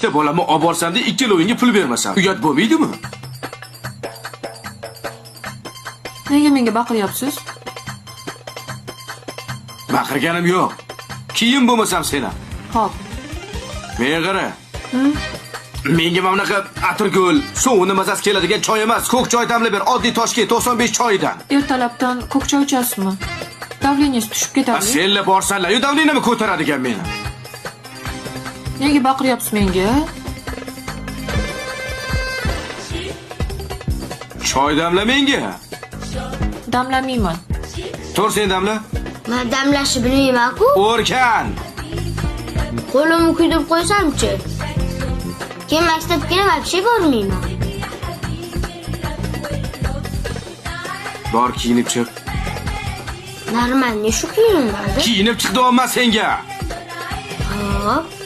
ikkita bolamni olib borsam deb ikkalovingga pul bermasam, uyat bo'lmaydimi? Nega menga baqiryapsiz? Baqirganim yo'q. Keyin bo'lmasam seni. Xo'p. Menga qara. Menga mana bunaqa atirgul, suvni mazasi keladigan choy emas, ko'k choy damla ber, oddiy Toshkent 95 choydan. Ertalabdan ko'k choy ichasizmi? Davleniyasi tushib ketadi. Senlar borsanlar, yu davleniyani ko'taradigan meni. Nega baqiryapsiz menga? Choy damla menga. Damlamayman. Tur sen damla. Men damlashni bilmayman-ku. O'rgan. Qo'limni kuydirib qo'ysam-chi? Keyin maktabga вообще bormayman. Bor kiyinib chiq. Normal, ne shu kiyinmadi? Kiyinib chiq deyapman senga. Hop.